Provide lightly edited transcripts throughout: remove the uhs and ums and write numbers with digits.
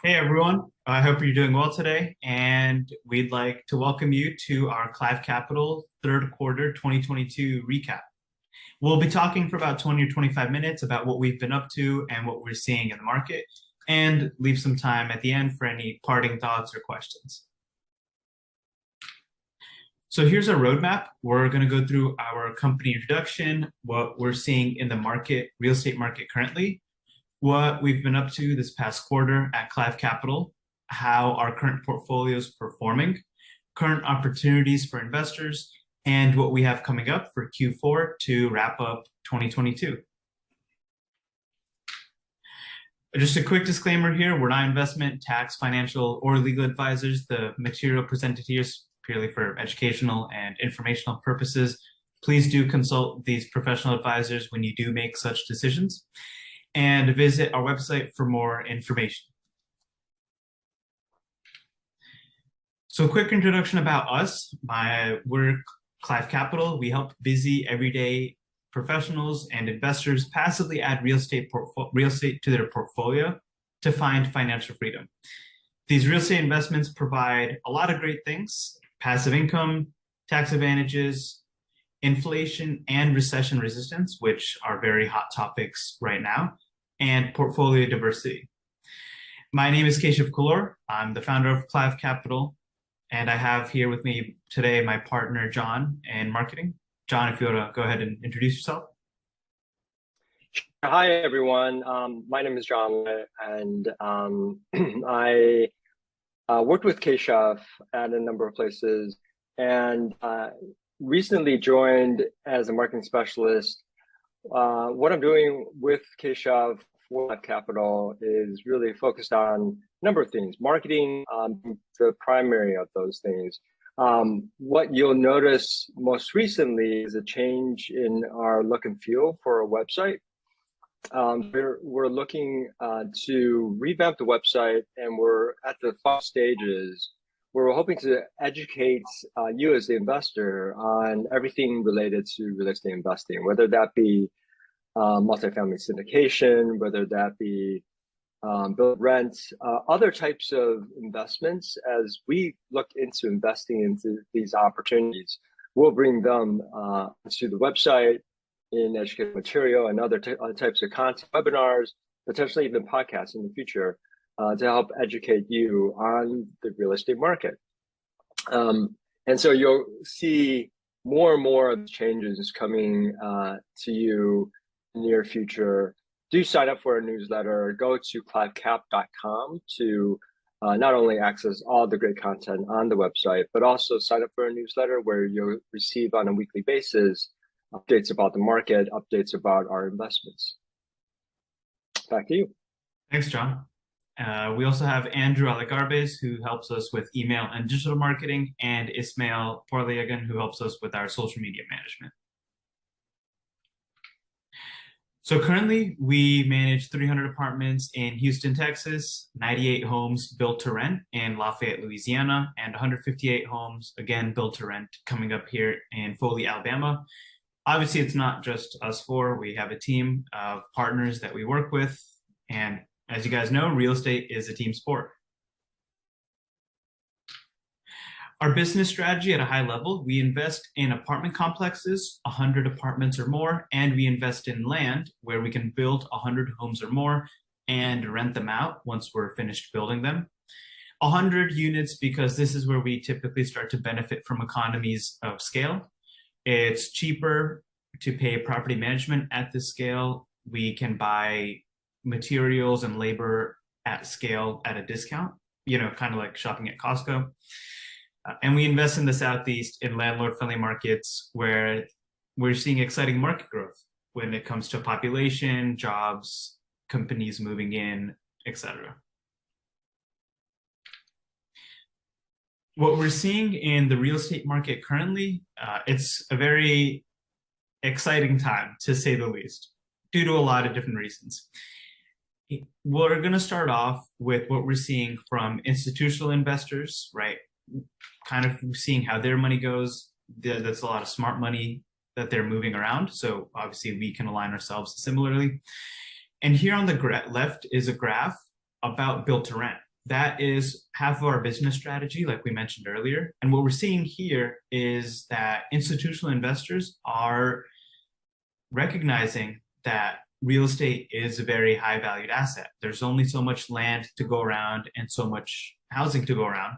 Hey everyone, I hope you're doing well today, and we'd like to welcome you to our Clive Capital third quarter 2022 recap. We'll be talking for about 20 or 25 minutes about what we've been up to and what we're seeing in the market, and leave some time at the end for any parting thoughts or questions. So here's our roadmap. We're going to go through our company introduction, what we're seeing in the market, real estate market currently, what we've been up to this past quarter at Clive Capital, how our current portfolio is performing, current opportunities for investors, and what we have coming up for Q4 to wrap up 2022. Just a quick disclaimer here, we're not investment, tax, financial, or legal advisors. The material presented here is purely for educational and informational purposes. Please do consult these professional advisors when you do make such decisions, and visit our website for more information. So a quick introduction about us. We're Clive Capital. We help busy everyday professionals and investors passively add real estate to their portfolio to find financial freedom. These real estate investments provide a lot of great things: passive income, tax advantages, inflation and recession resistance, which are very hot topics right now, and portfolio diversity. My name is Keshav Kolur. I'm the founder of Clive Capital, and I have here with me today my partner, John, in marketing. John, if you want to go ahead and introduce yourself. Hi, everyone. My name is John, and I worked with Keshav at a number of places, and recently joined as a marketing specialist. What I'm doing with Keshav for Clive Capital is really focused on a number of things. Marketing, the primary of those things. What you'll notice most recently is a change in our look and feel for our website. We're looking to revamp the website, and we're at the final stages where we're hoping to educate you as the investor on everything related to real estate investing, whether that be multifamily syndication, whether that be build rent, other types of investments. As we look into investing into these opportunities, we'll bring them to the website in educational material and other types of content, webinars, potentially even podcasts in the future, to help educate you on the real estate market. And so you'll see more and more of the changes coming to you in the near future. Do sign up for a newsletter. Go to clivecap.com to not only access all the great content on the website, but also sign up for a newsletter where you'll receive on a weekly basis updates about the market, updates about our investments. Back to you. Thanks, John. We also have Andrew Alagarbes, who helps us with email and digital marketing, and Ismail Porliagan, who helps us with our social media management. So currently, we manage 300 apartments in Houston, Texas, 98 homes built to rent in Lafayette, Louisiana, and 158 homes, again, built to rent coming up here in Foley, Alabama. Obviously, it's not just us four. We have a team of partners that we work with. And as you guys know, real estate is a team sport. Our business strategy at a high level, we invest in apartment complexes, 100 apartments or more, and we invest in land where we can build 100 homes or more and rent them out once we're finished building them. 100 units because this is where we typically start to benefit from economies of scale. It's cheaper to pay property management at this scale. We can buy materials and labor at scale at a discount, kind of like shopping at Costco. And we invest in the Southeast in landlord-friendly markets where we're seeing exciting market growth when it comes to population, jobs, companies moving in, etc. What we're seeing in the real estate market currently, it's a very exciting time, to say the least, due to a lot of different reasons. We're going to start off with what we're seeing from institutional investors, right? Kind of seeing how their money goes. That's a lot of smart money that they're moving around. So obviously we can align ourselves similarly. And here on the left is a graph about built to rent. that is half of our business strategy, like we mentioned earlier. And what we're seeing here is that institutional investors are recognizing that real estate is a very high valued asset. There's only so much land to go around and so much housing to go around.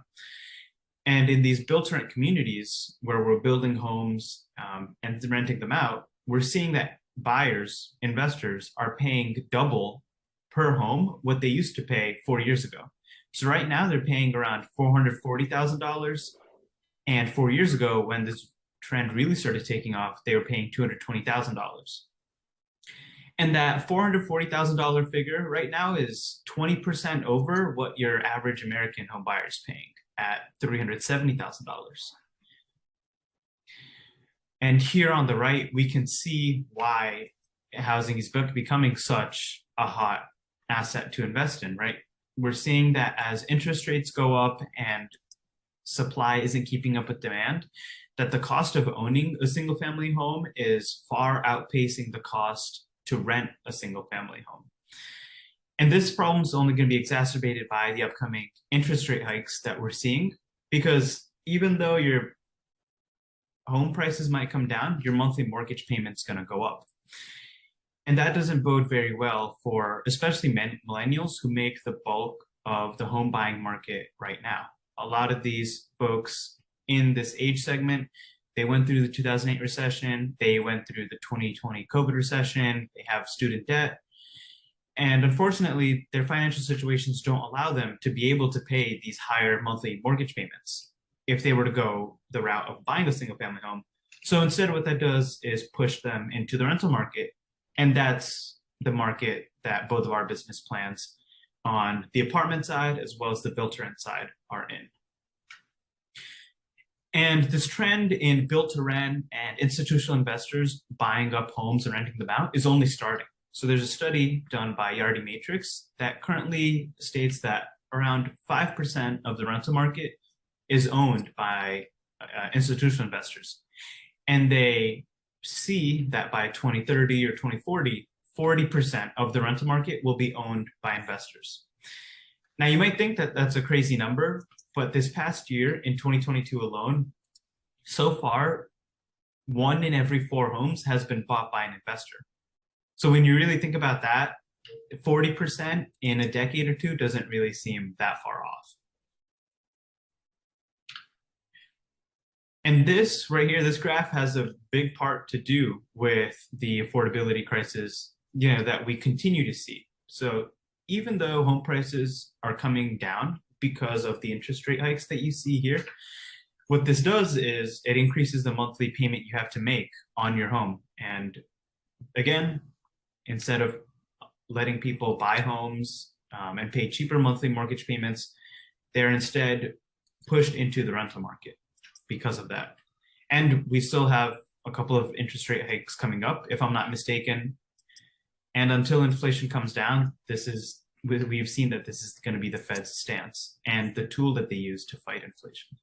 And in these built to rent communities where we're building homes and renting them out, we're seeing that buyers, investors are paying double per home what they used to pay 4 years ago. So right now they're paying around $440,000. And 4 years ago, when this trend really started taking off, they were paying $220,000. And that $440,000 figure right now is 20% over what your average American home buyer is paying at $370,000. And here on the right, we can see why housing is becoming such a hot asset to invest in, right? We're seeing that as interest rates go up and supply isn't keeping up with demand, that the cost of owning a single family home is far outpacing the cost to rent a single family home. And this problem is only going to be exacerbated by the upcoming interest rate hikes that we're seeing, because even though your home prices might come down, your monthly mortgage payment's going to go up. And that doesn't bode very well for especially millennials who make the bulk of the home buying market right now. A lot of these folks in this age segment, they went through the 2008 recession, they went through the 2020 COVID recession, they have student debt. And unfortunately, their financial situations don't allow them to be able to pay these higher monthly mortgage payments if they were to go the route of buying a single family home. So instead, what that does is push them into the rental market. And that's the market that both of our business plans on the apartment side as well as the built to rent side are in. And this trend in built to rent and institutional investors buying up homes and renting them out is only starting. So there's a study done by Yardi Matrix that currently states that around 5% of the rental market is owned by institutional investors. And they see that by 2030 or 2040, 40% of the rental market will be owned by investors. Now, you might think that that's a crazy number, but this past year in 2022 alone, so far, 1 in every 4 homes has been bought by an investor. So when you really think about that, 40% in a decade or two doesn't really seem that far off. And this right here, this graph has a big part to do with the affordability crisis, that we continue to see. So even though home prices are coming down because of the interest rate hikes that you see here, what this does is it increases the monthly payment you have to make on your home. And again, instead of letting people buy homes and pay cheaper monthly mortgage payments, they're instead pushed into the rental market because of that. And we still have a couple of interest rate hikes coming up, if I'm not mistaken. And until inflation comes down, we've seen that this is going to be the Fed's stance and the tool that they use to fight inflation.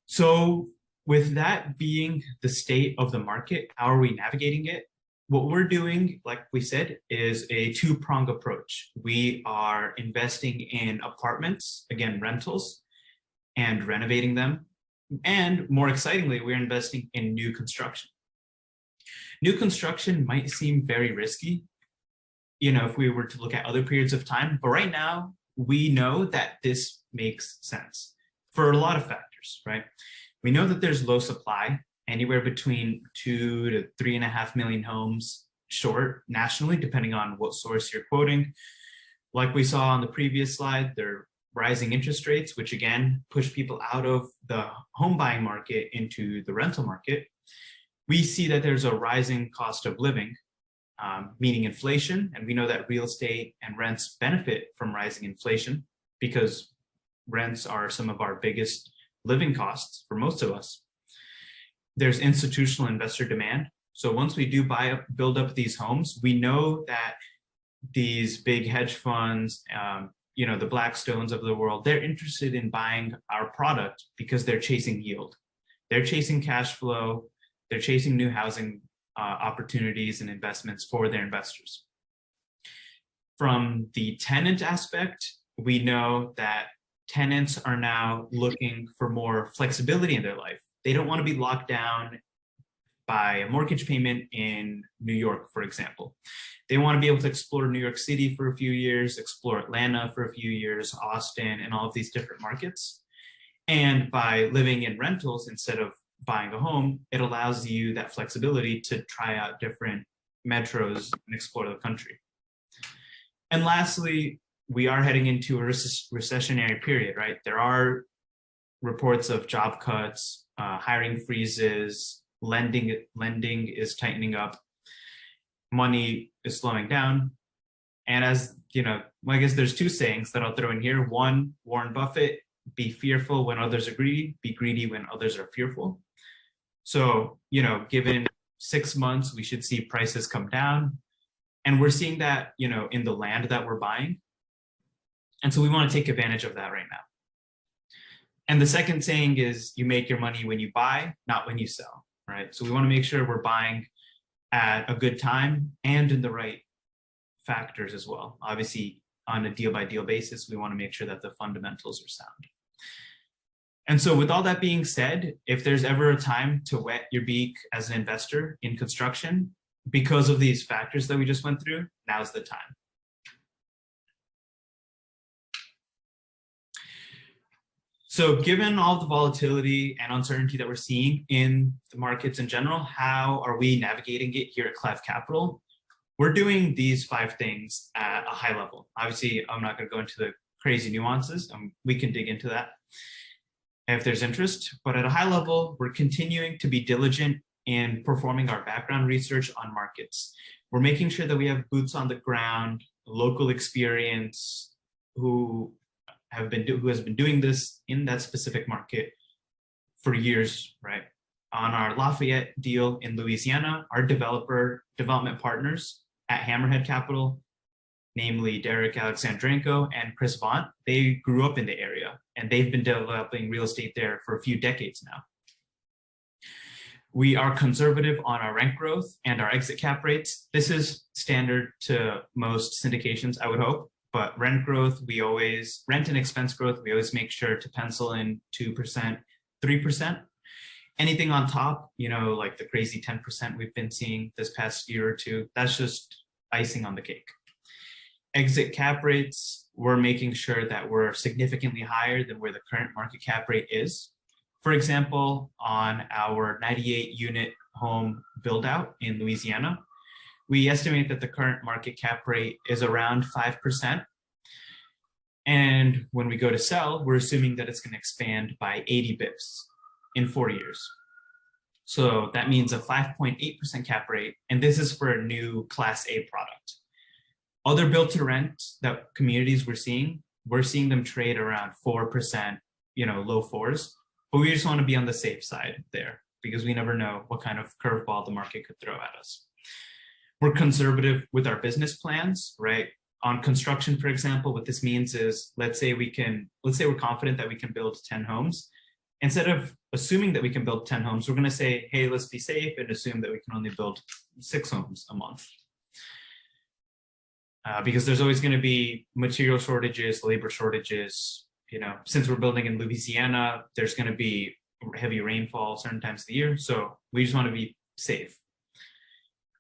So with that being the state of the market, how are we navigating it? What we're doing, like we said, is a two-pronged approach. We are investing in apartments, again, rentals, and renovating them. And more excitingly, we're investing in new construction. New construction might seem very risky, if we were to look at other periods of time, but right now, we know that this makes sense for a lot of factors, right? We know that there's low supply, anywhere between 2 to 3.5 million homes short nationally, depending on what source you're quoting. Like we saw on the previous slide, there are rising interest rates, which again, push people out of the home buying market into the rental market. We see that there's a rising cost of living, meaning inflation. And we know that real estate and rents benefit from rising inflation because rents are some of our biggest living costs for most of us. There's institutional investor demand. So once we do build up these homes, we know that these big hedge funds, the Blackstones of the world, they're interested in buying our product because they're chasing yield. They're chasing cash flow. They're chasing new housing opportunities and investments for their investors. From the tenant aspect, we know that tenants are now looking for more flexibility in their life. They don't want to be locked down by a mortgage payment in New York, for example. They want to be able to explore New York City for a few years, explore Atlanta for a few years, Austin, and all of these different markets. And by living in rentals instead of buying a home, it allows you that flexibility to try out different metros and explore the country. And lastly, we are heading into a recessionary period, right? There are reports of job cuts, hiring freezes, lending is tightening up, money is slowing down. And as you know, I guess there's two sayings that I'll throw in here. One, Warren Buffett, be fearful when others are greedy, be greedy when others are fearful. So, you know, given 6 months, we should see prices come down. And we're seeing that, you know, in the land that we're buying. And so we want to take advantage of that right now. And the second saying is you make your money when you buy, not when you sell, right? So we want to make sure we're buying at a good time and in the right factors as well. Obviously, on a deal by deal basis, we want to make sure that the fundamentals are sound. And so with all that being said, if there's ever a time to wet your beak as an investor in construction, because of these factors that we just went through, now's the time. So given all the volatility and uncertainty that we're seeing in the markets in general, how are we navigating it here at Clive Capital? We're doing these 5 things at a high level. Obviously, I'm not going to go into the crazy nuances. We can dig into that if there's interest. But at a high level, we're continuing to be diligent in performing our background research on markets. We're making sure that we have boots on the ground, local experience, who has been doing this in that specific market for years, right? On our Lafayette deal in Louisiana, our development partners at Hammerhead Capital, namely Derek Alexandrenko and Chris Vaughn, they grew up in the area and they've been developing real estate there for a few decades now. We are conservative on our rent growth and our exit cap rates. This is standard to most syndications, I would hope, but rent and expense growth, we always make sure to pencil in 2%, 3%. Anything on top, you know, like the crazy 10% we've been seeing this past year or two, that's just icing on the cake. Exit cap rates, we're making sure that we're significantly higher than where the current market cap rate is. For example, on our 98 unit home build out in Louisiana, we estimate that the current market cap rate is around 5%. And when we go to sell, we're assuming that it's going to expand by 80 bips in 4 years. So that means a 5.8% cap rate. And this is for a new Class A product. Other built to rent that communities we're seeing them trade around 4%, you know, low 4s. But we just want to be on the safe side there because we never know what kind of curveball the market could throw at us. We're conservative with our business plans, right? On construction, for example, what this means is, let's say we're confident that we can build 10 homes. Instead of assuming that we can build 10 homes, we're going to say, hey, let's be safe and assume that we can only build 6 homes a month. Because there's always going to be material shortages, labor shortages. You know, since we're building in Louisiana, there's going to be heavy rainfall certain times of the year. So we just want to be safe.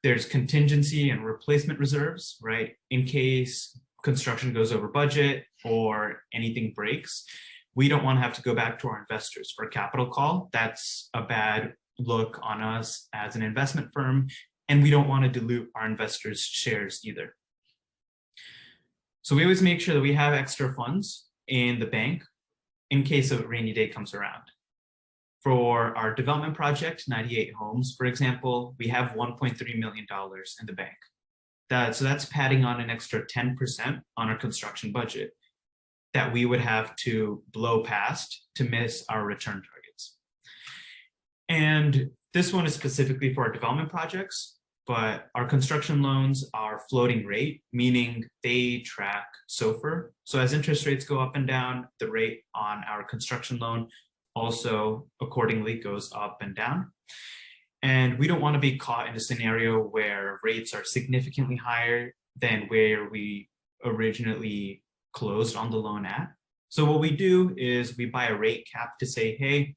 There's contingency and replacement reserves, right? In case construction goes over budget or anything breaks, we don't want to have to go back to our investors for a capital call. That's a bad look on us as an investment firm. And we don't want to dilute our investors' shares either. So we always make sure that we have extra funds in the bank in case a rainy day comes around. For our development project, 98 homes, for example, we have $1.3 million in the bank. So that's padding on an extra 10% on our construction budget that we would have to blow past to miss our return targets. And this one is specifically for our development projects, but our construction loans are floating rate, meaning they track SOFR. So as interest rates go up and down, the rate on our construction loan also accordingly goes up and down. And we don't want to be caught in a scenario where rates are significantly higher than where we originally closed on the loan at. So what we do is we buy a rate cap to say, hey,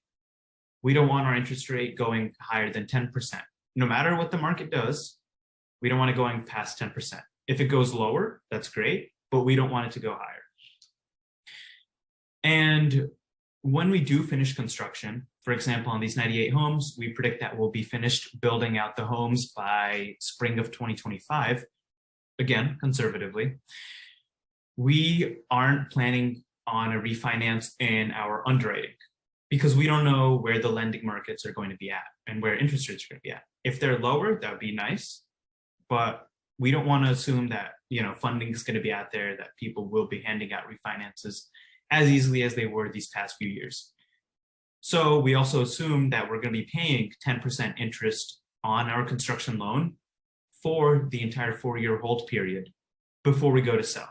we don't want our interest rate going higher than 10%. No matter what the market does, we don't want it going past 10%. If it goes lower, that's great, but we don't want it to go higher. And when we do finish construction, for example, on these 98 homes, we predict that we'll be finished building out the homes by spring of 2025. Again, conservatively, we aren't planning on a refinance in our underwriting because we don't know where the lending markets are going to be at and where interest rates are going to be at. If they're lower, that would be nice, but we don't want to assume that, funding is going to be out there, that people will be handing out refinances as easily as they were these past few years. So we also assume that we're going to be paying 10% interest on our construction loan for the entire 4-year hold period before we go to sell.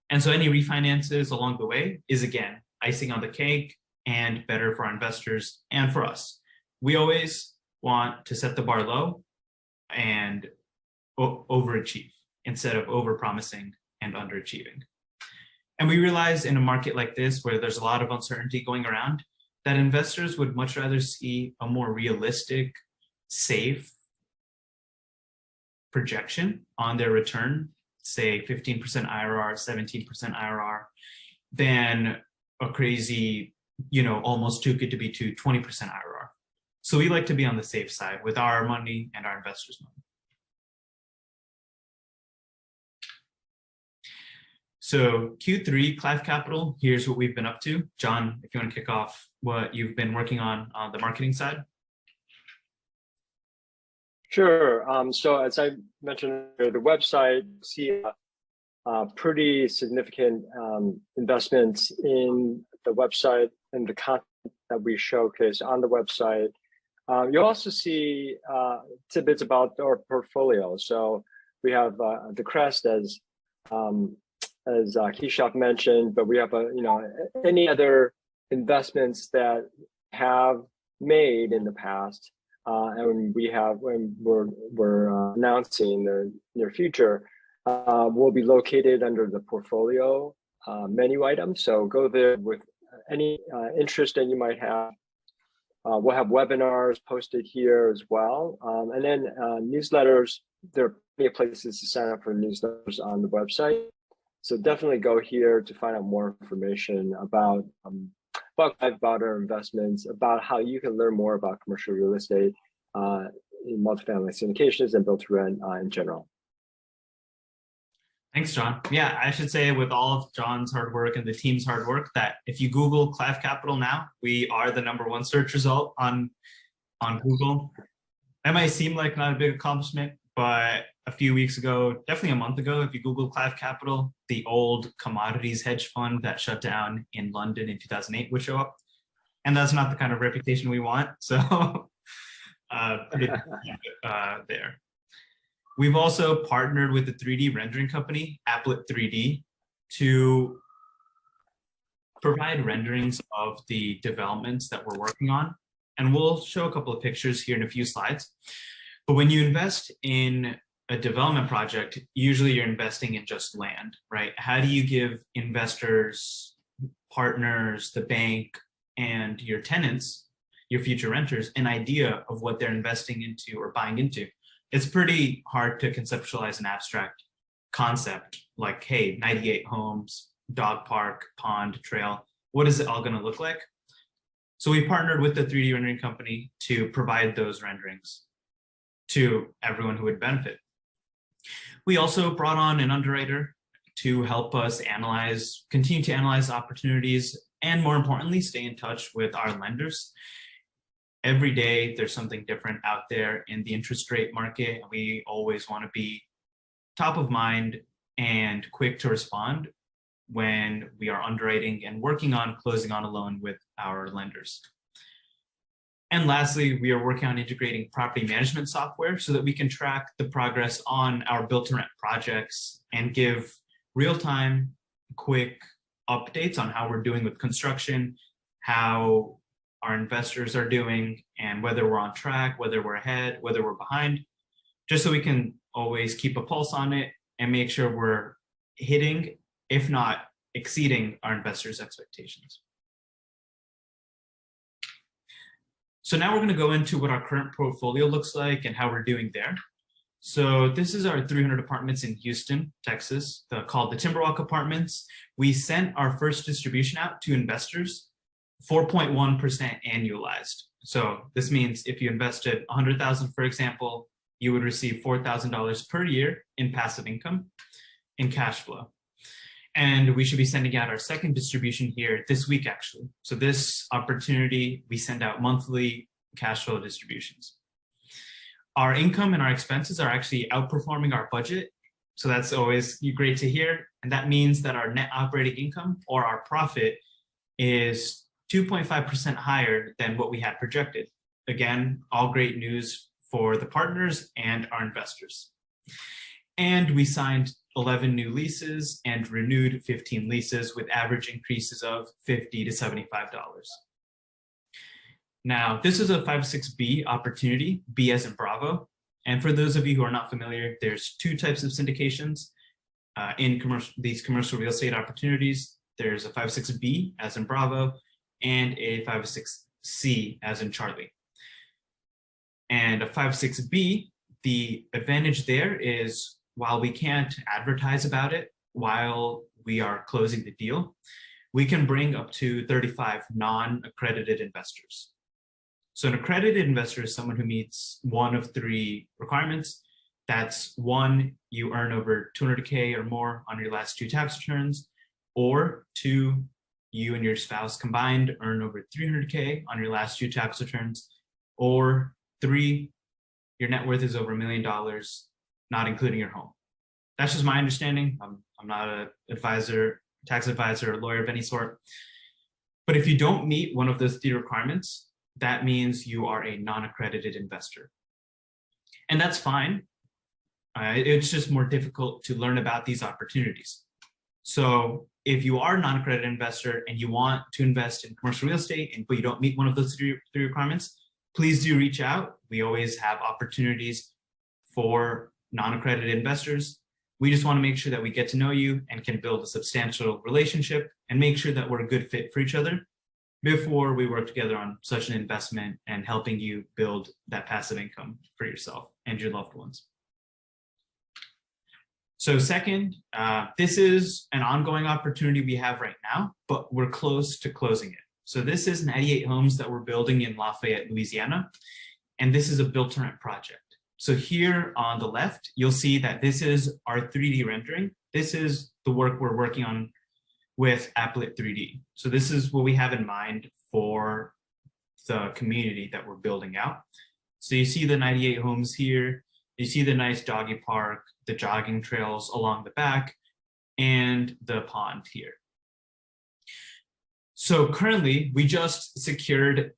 And so any refinances along the way is, again, icing on the cake and better for our investors and for us. We always want to set the bar low and overachieve instead of overpromising and underachieving. And we realize in a market like this, where there's a lot of uncertainty going around, that investors would much rather see a more realistic, safe projection on their return, say 15% IRR, 17% IRR, than a crazy, almost too good to be true 20% IRR. So we like to be on the safe side with our money and our investors' money. So Q3, Clive Capital, here's what we've been up to. John, if you want to kick off what you've been working on the marketing side. Sure. So as I mentioned, the website, see pretty significant investments in the website and the content that we showcase on the website. You'll also see tidbits about our portfolio. So we have the Crest as Keshav mentioned, but we have any other investments that have made in the past, and when we're announcing in the near future, will be located under the portfolio menu item. So go there with any interest that you might have. We'll have webinars posted here as well, and then newsletters. There are plenty of places to sign up for newsletters on the website. So definitely go here to find out more information about our investments, about how you can learn more about commercial real estate in multifamily syndications and build to rent in general. Thanks, John. Yeah, I should say with all of John's hard work and the team's hard work that if you Google Clive Capital now, we are the #1 search result on Google. That might seem like not a big accomplishment, but a few weeks ago, definitely a month ago, if you Google Clive Capital, the old commodities hedge fund that shut down in London in 2008 would show up. And that's not the kind of reputation we want. So there. We've also partnered with the 3D rendering company, Applet 3D, to provide renderings of the developments that we're working on. And we'll show a couple of pictures here in a few slides. But when you invest in a development project, usually you're investing in just land, right? How do you give investors, partners, the bank, and your tenants, your future renters, an idea of what they're investing into or buying into? It's pretty hard to conceptualize an abstract concept like, hey, 98 homes, dog park, pond, trail. What is it all going to look like? So we partnered with the 3D rendering company to provide those renderings to everyone who would benefit. We also brought on an underwriter to help us continue to analyze opportunities, and more importantly, stay in touch with our lenders. Every day, there's something different out there in the interest rate market. We always want to be top of mind and quick to respond when we are underwriting and working on closing on a loan with our lenders. And lastly, we are working on integrating property management software so that we can track the progress on our build-to-rent projects and give real-time, quick updates on how we're doing with construction, how our investors are doing, and whether we're on track, whether we're ahead, whether we're behind, just so we can always keep a pulse on it and make sure we're hitting, if not exceeding, our investors' expectations. So now we're going to go into what our current portfolio looks like and how we're doing there. So this is our 300 apartments in Houston, Texas, called the Timberwalk apartments. We sent our first distribution out to investors, 4.1% annualized. So this means if you invested $100,000, for example, you would receive $4,000 per year in passive income in cash flow. And we should be sending out our second distribution here this week, actually. So this opportunity, we send out monthly cash flow distributions. Our income and our expenses are actually outperforming our budget. So that's always great to hear. And that means that our net operating income, or our profit, is 2.5% higher than what we had projected. Again, all great news for the partners and our investors. And we signed 11 new leases and renewed 15 leases with average increases of $50 to $75. Now, this is a 506B opportunity, B as in Bravo. And for those of you who are not familiar, there's two types of syndications in these commercial real estate opportunities. There's a 506B as in Bravo and a 506C as in Charlie. And a 506B, the advantage there is while we can't advertise about it while we are closing the deal, we can bring up to 35 non-accredited investors. So an accredited investor is someone who meets one of three requirements. That's one, you earn over 200K or more on your last two tax returns, or two, you and your spouse combined earn over 300K on your last two tax returns, or three, your net worth is over $1 million, not including your home. That's just my understanding. I'm not an advisor, tax advisor, or lawyer of any sort. But if you don't meet one of those three requirements, that means you are a non-accredited investor. And that's fine. It's just more difficult to learn about these opportunities. So if you are a non-accredited investor and you want to invest in commercial real estate, but you don't meet one of those three requirements, please do reach out. We always have opportunities for non-accredited investors. We just want to make sure that we get to know you and can build a substantial relationship and make sure that we're a good fit for each other before we work together on such an investment and helping you build that passive income for yourself and your loved ones. So second, this is an ongoing opportunity we have right now, but we're close to closing it. So this is 98 homes that we're building in Lafayette, Louisiana, and this is a build-to-rent project. So here on the left, you'll see that this is our 3D rendering. This is the work we're working on with Applet 3D. So this is what we have in mind for the community that we're building out. So you see the 98 homes here, you see the nice doggy park, the jogging trails along the back, and the pond here. So currently, we just secured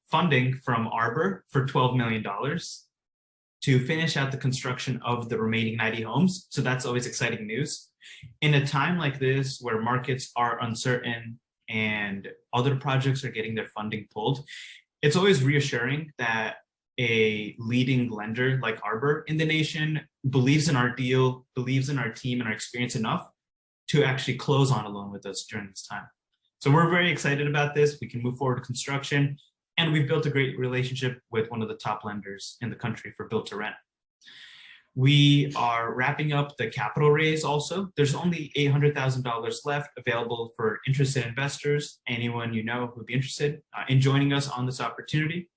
funding from Arbor for $12 million to finish out the construction of the remaining 90 homes. So that's always exciting news. In a time like this where markets are uncertain and other projects are getting their funding pulled, it's always reassuring that a leading lender like Arbor in the nation believes in our deal, believes in our team and our experience enough to actually close on a loan with us during this time. So we're very excited about this. We can move forward to construction, and we've built a great relationship with one of the top lenders in the country for build to rent. We are wrapping up the capital raise also. There's only $800,000 left available for interested investors, anyone you know who'd be interested in joining us on this opportunity.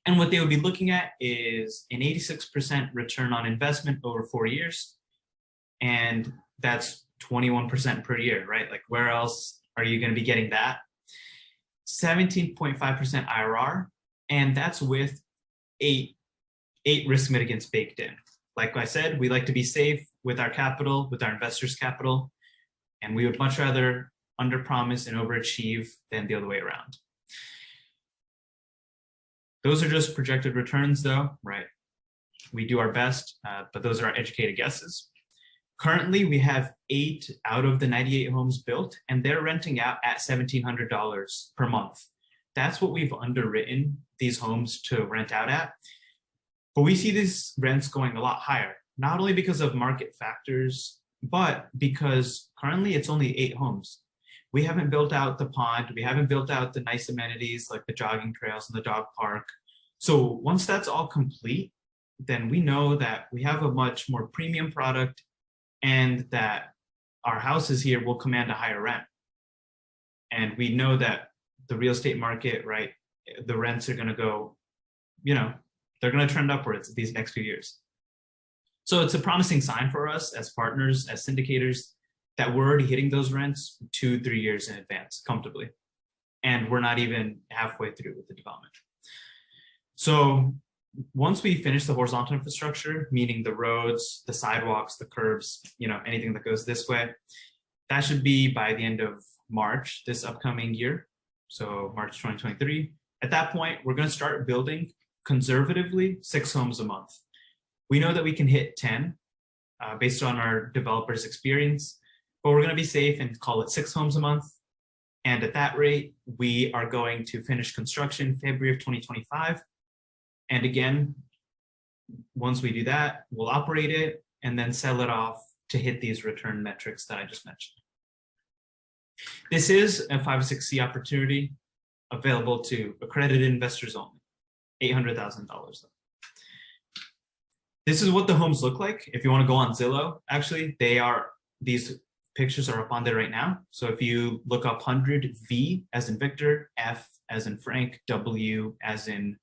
And what they would be looking at is an 86% return on investment over 4 years. And that's 21% per year, right? Like where else are you going to be getting that? 17.5% IRR. And that's with eight risk mitigants baked in. Like I said, we like to be safe with our capital, with our investors' capital, and we would much rather underpromise and overachieve than the other way around. Those are just projected returns though, right? We do our best, but those are our educated guesses. Currently, we have 8 out of the 98 homes built, and they're renting out at $1,700 per month. That's what we've underwritten these homes to rent out at. But we see these rents going a lot higher. not only because of market factors, but because currently it's only 8 homes. We haven't built out the pond. We haven't built out the nice amenities like the jogging trails and the dog park. So once that's all complete, then we know that we have a much more premium product and that our houses here will command a higher rent. And we know that the real estate market, right, the rents are going to go, they're going to trend upwards these next few years. So it's a promising sign for us as partners, as syndicators, that we're already hitting those rents 2-3 years in advance comfortably. And we're not even halfway through with the development. So once we finish the horizontal infrastructure, meaning the roads, the sidewalks, the curbs, anything that goes this way, that should be by the end of March this upcoming year. So March 2023. At that point, we're going to start building conservatively 6 homes a month. We know that we can hit 10 based on our developers' experience, but we're going to be safe and call it 6 homes a month. And at that rate, we are going to finish construction February of 2025. And again, once we do that, we'll operate it and then sell it off to hit these return metrics that I just mentioned. This is a 506C opportunity available to accredited investors only, $800,000. This is what the homes look like. If you want to go on Zillow, actually, these pictures are up on there right now. So if you look up 100 V as in Victor, F as in Frank, W as in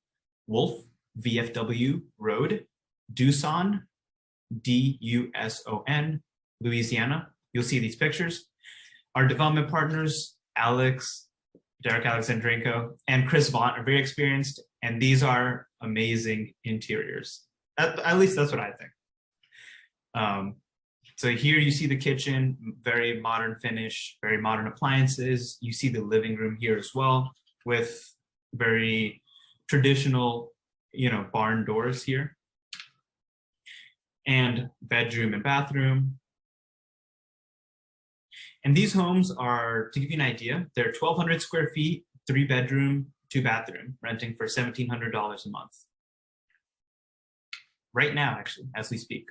Wolf, VFW Road, Ducson, Duson, Louisiana. You'll see these pictures. Our development partners, Derek Alexandrenko, and Chris Vaughn are very experienced, and these are amazing interiors. At least that's what I think. So here you see the kitchen, very modern finish, very modern appliances. You see the living room here as well with very traditional, barn doors here. And bedroom and bathroom. And these homes are, to give you an idea, they're 1,200 square feet, 3 bedroom, 2 bathroom, renting for $1,700 a month. Right now, actually, as we speak.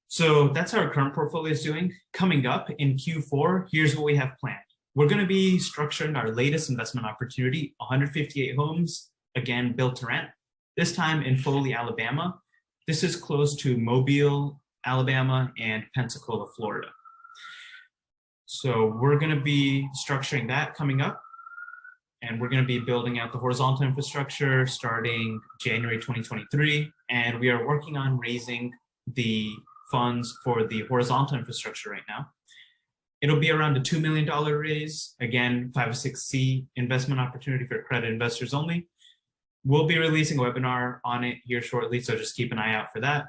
So that's how our current portfolio is doing. Coming up in Q4, here's what we have planned. We're going to be structuring our latest investment opportunity, 158 homes, again, built to rent, this time in Foley, Alabama. This is close to Mobile, Alabama, and Pensacola, Florida. So we're going to be structuring that coming up, and we're going to be building out the horizontal infrastructure starting January 2023, and we are working on raising the funds for the horizontal infrastructure right now. It'll be around a $2 million raise, again, 506C investment opportunity for accredited investors only. We'll be releasing a webinar on it here shortly, so just keep an eye out for that.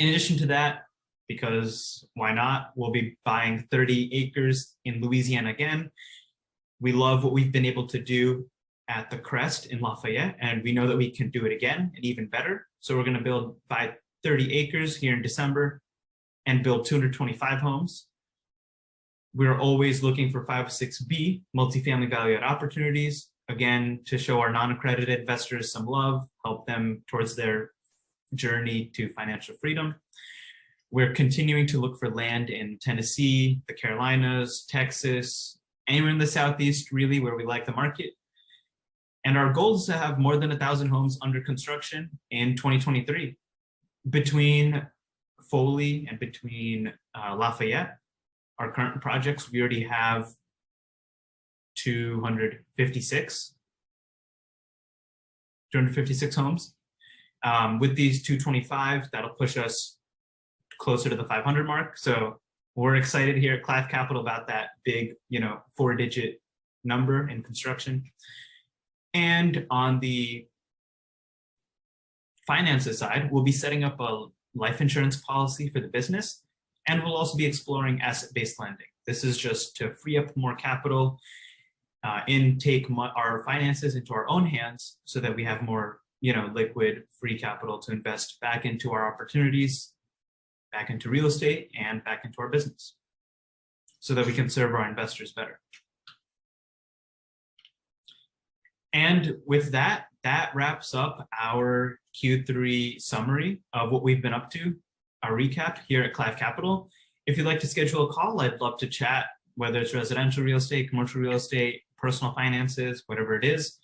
In addition to that, because why not, we'll be buying 30 acres in Louisiana again. We love what we've been able to do at the Crest in Lafayette, and we know that we can do it again and even better. So we're going to buy 30 acres here in December and build 225 homes. We're always looking for 506B, multifamily value-add opportunities, again, to show our non-accredited investors some love, help them towards their journey to financial freedom. We're continuing to look for land in Tennessee, the Carolinas, Texas, anywhere in the Southeast, really, where we like the market. And our goal is to have more than 1,000 homes under construction in 2023. Between Foley and between Lafayette, our current projects, we already have 256 homes. With these 225, that'll push us closer to the 500 mark. So we're excited here at Clive Capital about that big, 4-digit number in construction. And on the finances side, we'll be setting up a life insurance policy for the business, and we'll also be exploring asset-based lending. This is just to free up more capital, take our finances into our own hands so that we have more, liquid free capital to invest back into our opportunities, back into real estate, and back into our business so that we can serve our investors better. And with that, that wraps up our Q3 summary of what we've been up to, our recap here at Clive Capital. If you'd like to schedule a call, I'd love to chat, whether it's residential real estate, commercial real estate, personal finances, whatever it is.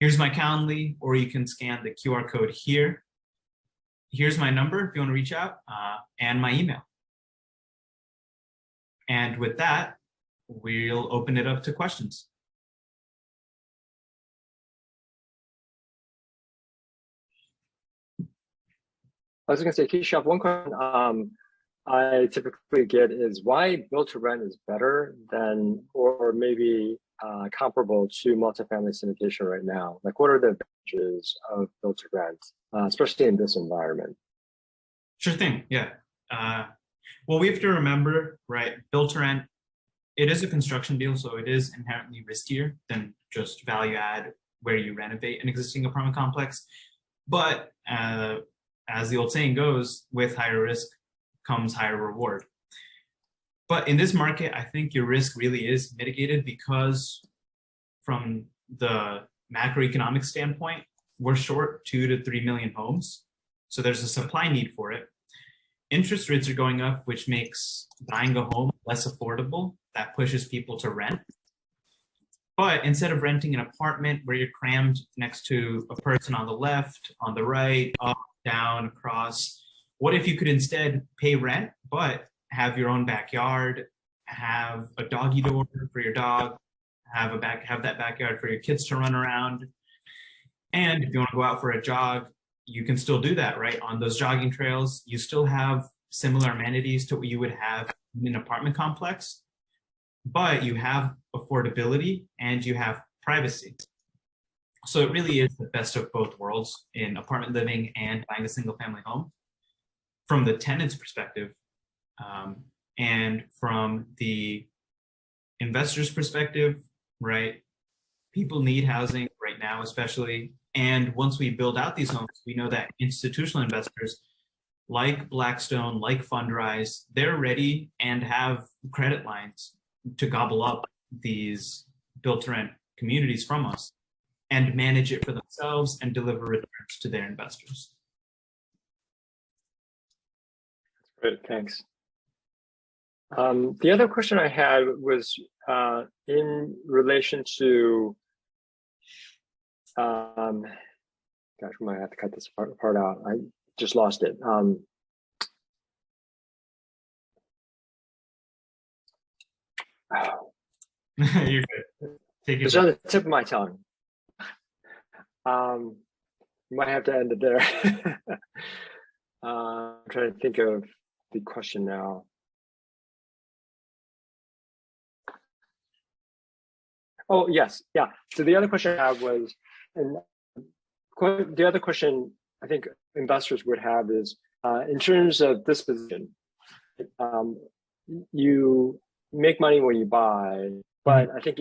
Here's my Calendly, or you can scan the QR code here. Here's my number if you want to reach out, and my email. And with that, we'll open it up to questions. I was going to say, Keshav, one question I typically get is why build to rent is better than, or maybe comparable to multifamily syndication right now. Like, what are the advantages of build to rent, especially in this environment? Sure thing. Yeah. Well, we have to remember, right? Build to rent, it is a construction deal, so it is inherently riskier than just value add where you renovate an existing apartment complex. But as the old saying goes, with higher risk comes higher reward. But in this market, I think your risk really is mitigated because from the macroeconomic standpoint, we're short 2 to 3 million homes. So there's a supply need for it. Interest rates are going up, which makes buying a home less affordable. That pushes people to rent. But instead of renting an apartment where you're crammed next to a person on the left, on the right, up, down, across, what if you could instead pay rent, but have your own backyard, have a doggy door for your dog, have that backyard for your kids to run around. And if you want to go out for a jog, you can still do that, right? On those jogging trails, you still have similar amenities to what you would have in an apartment complex, but you have affordability and you have privacy. So it really is the best of both worlds in apartment living and buying a single family home. From the tenant's perspective, and from the investor's perspective, right? People need housing right now, especially. And once we build out these homes, we know that institutional investors like Blackstone, like Fundrise, they're ready and have credit lines to gobble up these built-to-rent communities from us and manage it for themselves and deliver returns to their investors. Great, thanks. The other question I had was in relation to, gosh, we might have to cut this part out. I just lost it. You're good. Take it. It's on the tip of my tongue. You might have to end it there. I'm trying to think of the question now. Oh, yes. Yeah. So the other question I have was, and the other question I think investors would have is, in terms of disposition, you make money when you buy, but I think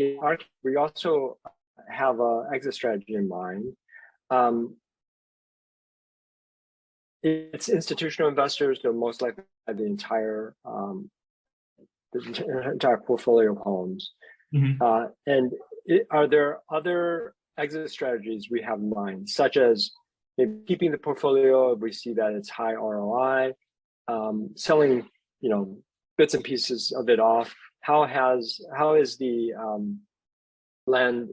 we also have an exit strategy in mind. It's institutional investors that most likely have the entire portfolio of homes. And are there other exit strategies we have in mind, such as maybe keeping the portfolio if we see that it's high ROI, selling, bits and pieces of it off? How is the land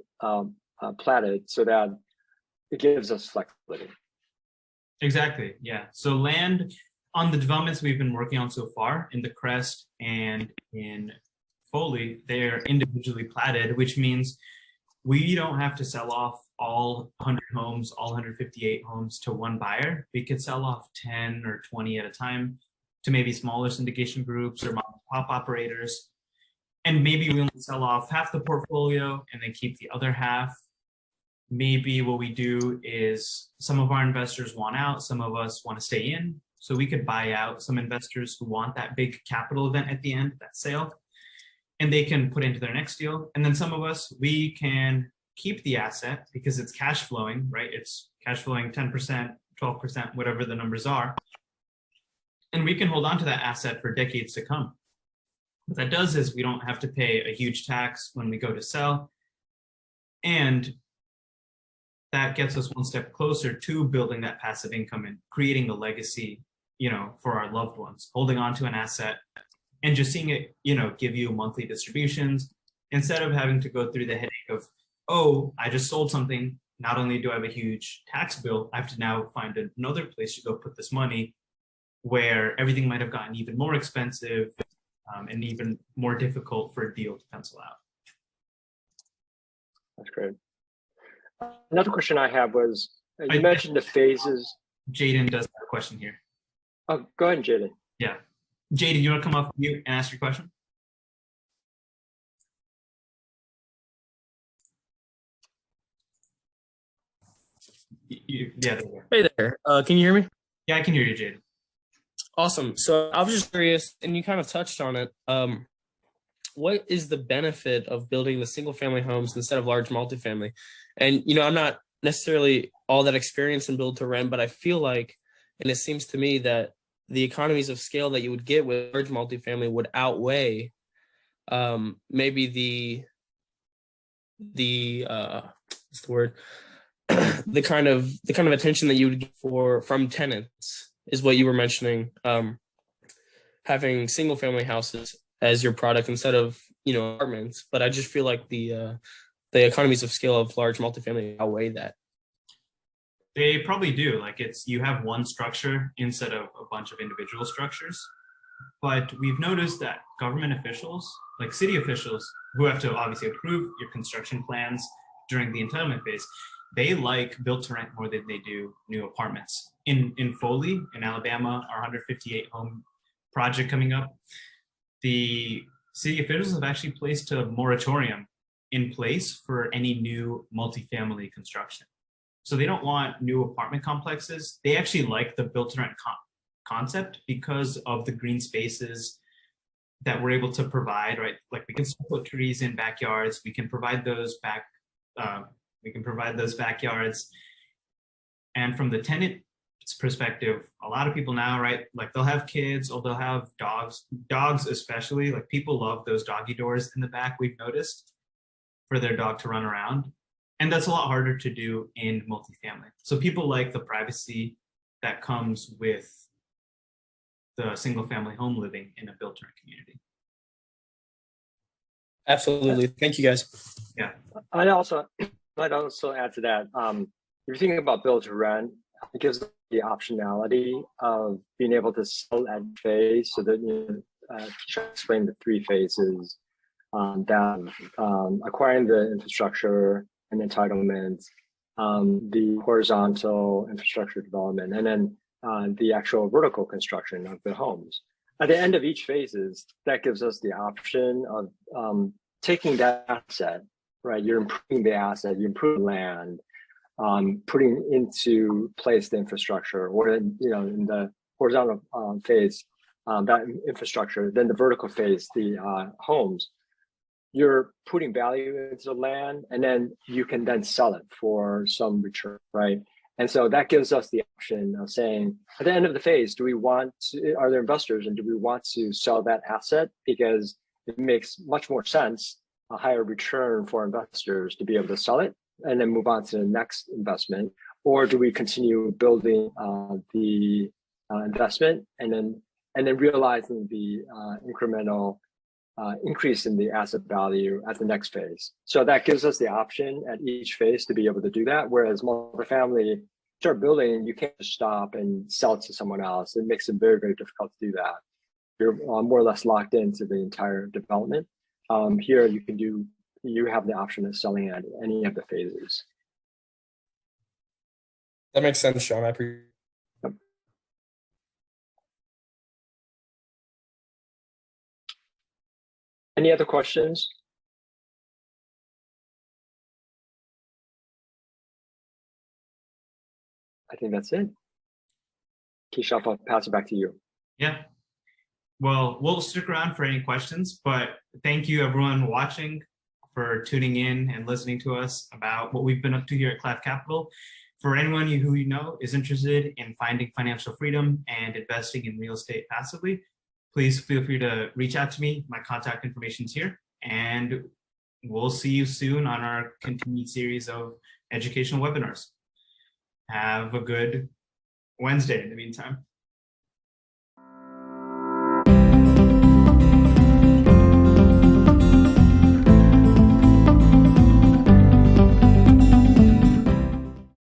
platted so that it gives us flexibility? Exactly. Yeah. So land on the developments we've been working on so far in the Crest and in Foley, they're individually platted, which means we don't have to sell off all 100 homes, all 158 homes to one buyer. We could sell off 10 or 20 at a time to maybe smaller syndication groups or mom and pop operators. And maybe we only sell off half the portfolio and then keep the other half. Maybe what we do is some of our investors want out, some of us want to stay in. So we could buy out some investors who want that big capital event at the end, that sale, and they can put into their next deal. And then some of us, we can keep the asset because it's cash flowing, right? It's cash flowing 10%, 12%, whatever the numbers are. And we can hold on to that asset for decades to come. What that does is we don't have to pay a huge tax when we go to sell. And that gets us one step closer to building that passive income and creating a legacy, for our loved ones, holding on to an asset and just seeing it, give you monthly distributions instead of having to go through the headache of, oh, I just sold something. Not only do I have a huge tax bill, I have to now find another place to go put this money where everything might have gotten even more expensive and even more difficult for a deal to pencil out. That's great. Another question I have was, you mentioned the phases. Jaden does have a question here. Oh, go ahead, Jaden. Yeah. Jaden, you want to come off mute and ask your question? Yeah, there you go. Hey there. Can you hear me? Yeah, I can hear you, Jaden. Awesome. So I was just curious, and you kind of touched on it. What is the benefit of building the single family homes instead of large multifamily? And, I'm not necessarily all that experienced in build to rent, but I feel like, and it seems to me that the economies of scale that you would get with large multifamily would outweigh maybe the what's the word? the kind of attention that you would get from tenants is what you were mentioning. Having single family houses as your product instead of apartments, but I just feel like the economies of scale of large multifamily outweigh that. They probably do. Like you have one structure instead of a bunch of individual structures. But we've noticed that government officials, like city officials, who have to obviously approve your construction plans during the entitlement phase, they like built to rent more than they do new apartments. In Foley, in Alabama, our 158 home project coming up, the city officials have actually placed a moratorium in place for any new multifamily construction. So they don't want new apartment complexes. They actually like the built to rent concept because of the green spaces that we're able to provide, right? Like we can put trees in backyards. We can provide those backyards. And from the tenant's perspective, a lot of people now, right? Like they'll have kids or they'll have dogs especially. Like people love those doggy doors in the back, we've noticed, for their dog to run around. And that's a lot harder to do in multifamily. So people like the privacy that comes with the single family home living in a built to rent community. Absolutely. Thank you, guys. Yeah. I'd also add to that. If you're thinking about build to rent, it gives the optionality of being able to sell at phase. So that explain the three phases that acquiring the infrastructure and entitlements, the horizontal infrastructure development, and then the actual vertical construction of the homes. At the end of each phases, that gives us the option of taking that asset, right? You're improving the asset, you improve the land, putting into place the infrastructure, or in the horizontal phase, that infrastructure, then the vertical phase, the homes. You're putting value into the land, and then you can then sell it for some return, right? And so that gives us the option of saying, at the end of the phase, are there investors, and do we want to sell that asset because it makes much more sense, a higher return for investors to be able to sell it and then move on to the next investment, or do we continue building the investment and then realizing the incremental increase in the asset value at the next phase? So that gives us the option at each phase to be able to do that. Whereas multifamily, start building, you can't just stop and sell it to someone else. It makes it very, very difficult to do that. You're more or less locked into the entire development. Here, you have the option of selling at any of the phases. That makes sense, Sean. I appreciate. Yep. Any other questions? I think that's it. Keshav, I'll pass it back to you. Yeah. Well, we'll stick around for any questions, but thank you everyone watching for tuning in and listening to us about what we've been up to here at Clive Capital. For anyone who is interested in finding financial freedom and investing in real estate passively, please feel free to reach out to me. My contact information is here, and we'll see you soon on our continued series of educational webinars. Have a good Wednesday in the meantime.